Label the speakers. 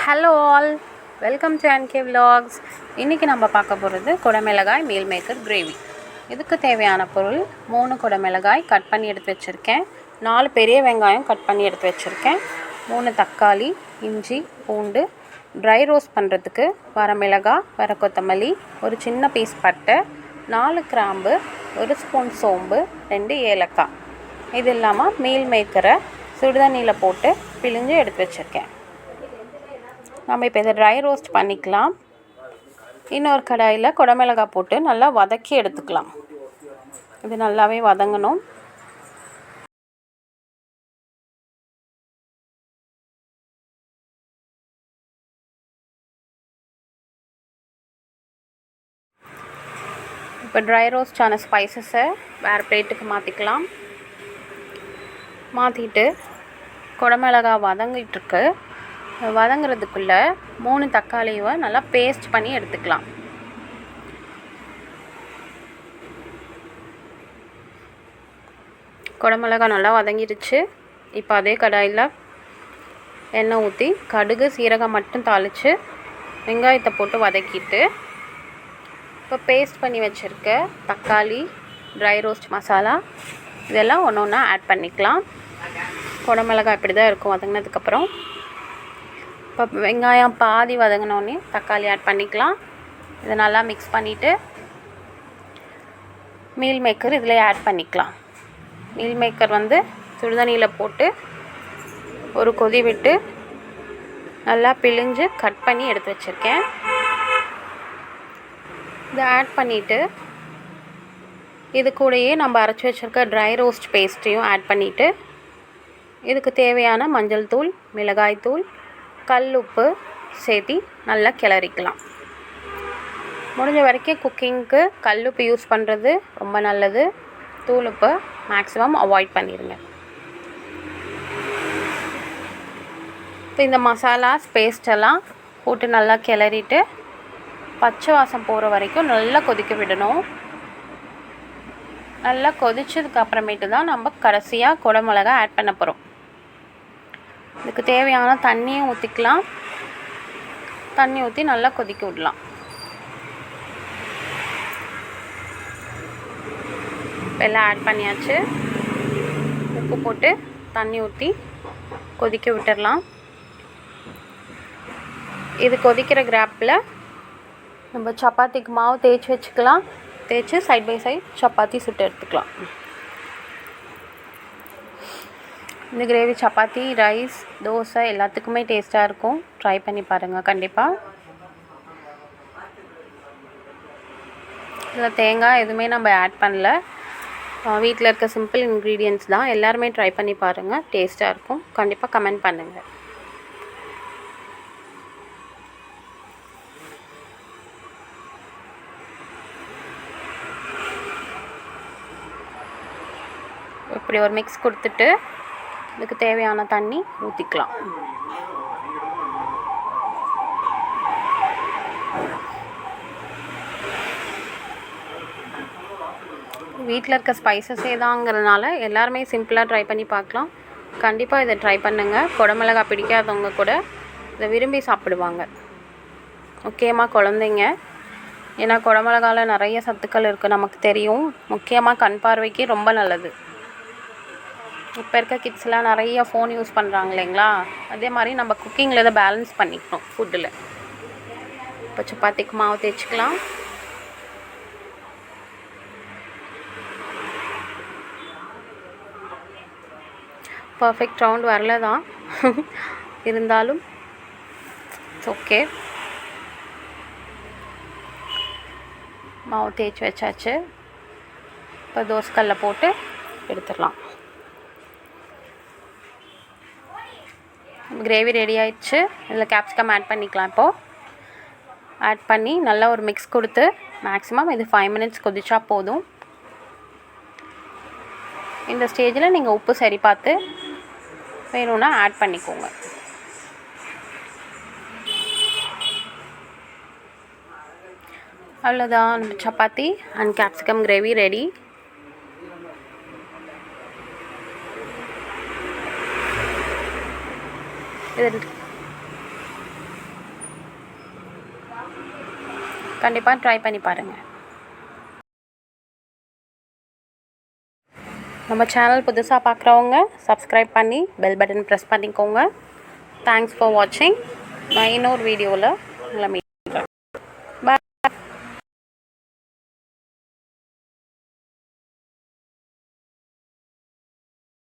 Speaker 1: Hello all, welcome to NK Vlogs. இன்றைக்கி நம்ம பார்க்க போகிறது குடமிளகாய் மீல் மேக்கர் கிரேவி. இதுக்கு தேவையான பொருள் 3 குடமிளகாய் கட் பண்ணி எடுத்து வச்சுருக்கேன், 4 பெரிய வெங்காயம் கட் பண்ணி எடுத்து வச்சுருக்கேன், 3 தக்காளி, இஞ்சி, பூண்டு, ட்ரை ரோஸ்ட் பண்ணுறதுக்கு வரமிளகாய், வர கொத்தமல்லி, ஒரு சின்ன பீஸ் பட்டை, 4 கிராம்பு, 1 ஸ்பூன் சோம்பு, 2 ஏலக்காய். இது இல்லாமல் மீல் மேக்கரை சுடுதண்ணியில் போட்டு பிழிஞ்சு எடுத்து வச்சுருக்கேன். நம்ம இப்போ இதை ட்ரை ரோஸ்ட் பண்ணிக்கலாம். இன்னொரு கடாயில் குடமிளகாய் போட்டு நல்லா வதக்கி எடுத்துக்கலாம். இது நல்லாவே வதங்கணும். இப்போ ட்ரை ரோஸ்டான ஸ்பைசஸை வேறு பிளேட்டுக்கு மாற்றிக்கலாம். மாற்றிட்டு குடமிளகாய் வதங்கிட்டுருக்கு. வதங்கிறதுக்குள்ளே 3 தக்காளியை நல்லா பேஸ்ட் பண்ணி எடுத்துக்கலாம். குடமிளகாய் நல்லா வதங்கிடுச்சு. இப்போ அதே கடாயில் எண்ணெய் ஊற்றி கடுகு சீரகம் மட்டும் தாளித்து வெங்காயத்தை போட்டு வதக்கிட்டு இப்போ பேஸ்ட் பண்ணி வச்சுருக்க தக்காளி, ட்ரை ரோஸ்ட் மசாலா இதெல்லாம் ஒன்று ஒன்றா ஆட் பண்ணிக்கலாம். குடமிளகாய் இப்படி தான் இருக்கும் வதங்கினதுக்கப்புறம். இப்போ வெங்காயம் பாதி வதங்கினோடனே தக்காளி ஆட் பண்ணிக்கலாம். இதை நல்லா மிக்ஸ் பண்ணிவிட்டு மீல் மேக்கர் இதில் ஆட் பண்ணிக்கலாம். மீல் மேக்கர் சுடுதண்ணியில் போட்டு ஒரு கொதி விட்டு நல்லா பிழிஞ்சு கட் பண்ணி எடுத்து வச்சுருக்கேன். இதை ஆட் பண்ணிவிட்டு இது கூடயே நம்ம அரைச்சி வச்சுருக்க ட்ரை ரோஸ்ட் பேஸ்ட்டையும் ஆட் பண்ணிவிட்டு இதுக்கு தேவையான மஞ்சள் தூள், மிளகாய் தூள், கல் உப்பு சேர்த்து நல்லா கிளறிக்கலாம். முடிஞ்ச வரைக்கும் குக்கிங்க்கு கல் உப்பு யூஸ் பண்ணுறது ரொம்ப நல்லது. தூள் உப்பு மேக்ஸிமம் அவாய்ட் பண்ணிடுங்க. இப்போ இந்த மசாலாஸ் பேஸ்டெல்லாம் போட்டு நல்லா கிளறிட்டு பச்சை வாசம் போகிற வரைக்கும் நல்லா கொதிக்க விடணும். நல்லா கொதிச்சதுக்கு அப்புறமேட்டு தான் நம்ம கடைசியாக குடமிளகா ஆட் பண்ண போகிறோம். இதுக்கு தேவையான தண்ணியும் ஊற்றிக்கலாம். தண்ணி ஊற்றி நல்லா கொதிக்க விடலாம். எல்லாம் ஆட் பண்ணியாச்சு. உப்பு போட்டு தண்ணி ஊற்றி கொதிக்க விட்டுடலாம். இது கொதிக்கிற கிராப்பில் நம்ம சப்பாத்திக்கு மாவு தேய்ச்சி வச்சுக்கலாம். தேய்ச்சி சைட் பை சைட் சப்பாத்தி சுட்டு எடுத்துக்கலாம். இந்த கிரேவி சப்பாத்தி, ரைஸ், தோசை எல்லாத்துக்குமே டேஸ்ட்டாக இருக்கும். ட்ரை பண்ணி பாருங்கள் கண்டிப்பாக. இதில் தேங்காய் எதுவுமே நம்ம ஆட் பண்ணல. வீட்டில் இருக்க சிம்பிள் இன்க்ரீடியன்ட்ஸ் தான். எல்லாருமே ட்ரை பண்ணி பாருங்கள், டேஸ்ட்டாக இருக்கும். கண்டிப்பாக கமெண்ட் பண்ணுங்கள். இப்படி ஒரு மிக்ஸ் கொடுத்துட்டு இதுக்கு தேவையான தண்ணி ஊற்றிக்கலாம். வீட்டில் இருக்க ஸ்பைசஸே தாங்கிறதுனால எல்லாருமே சிம்பிளாக ட்ரை பண்ணி பார்க்கலாம். கண்டிப்பாக இதை ட்ரை பண்ணுங்கள். குடமிளகாய் பிடிக்காதவங்க கூட இதை விரும்பி சாப்பிடுவாங்க. முக்கியமாக குழந்தைங்க. ஏன்னா குடமிளகாவில் நிறைய சத்துக்கள் இருக்குது, நமக்கு தெரியும். முக்கியமாக கண் பார்வைக்கு ரொம்ப நல்லது. இப்போ இருக்க கிட்ஸ்லாம் நிறைய ஃபோன் யூஸ் பண்ணுறாங்க இல்லைங்களா? அதே மாதிரி நம்ம குக்கிங்கில் இதை பேலன்ஸ் பண்ணிக்கணும் ஃபுட்டில். இப்போ சப்பாத்திக்கு மாவு தேய்ச்சிக்கலாம். பர்ஃபெக்ட் ரவுண்ட் வரல தான், இருந்தாலும் ஓகே. மாவு தேய்ச்சி வச்சாச்சு. இப்போ தோசைக்கல்ல போட்டு எடுத்துடலாம். கிரேவி ரெடி ஆயிடுச்சு. இதில் கேப்சிகம் ஆட் பண்ணிக்கலாம். இப்போது ஆட் பண்ணி நல்லா ஒரு மிக்ஸ் கொடுத்து மேக்ஸிமம் இது 5 மினிட்ஸ் கொதிச்சா போதும். இந்த ஸ்டேஜில் நீங்கள் உப்பு சரி பார்த்து வேணும்னா ஆட் பண்ணிக்கோங்க. அவ்வளோதான், நம்ம chapati and capsicum gravy ready. இது கண்டிப்பாக ட்ரை பண்ணி பாருங்கள். நம்ம சேனல் புதுசாக பார்க்குறவங்க சப்ஸ்கிரைப் பண்ணி பெல் பட்டன் ப்ரெஸ் பண்ணிக்கோங்க. தேங்க்ஸ் ஃபார் வாட்சிங். நான் இன்னொரு வீடியோவில் உங்களை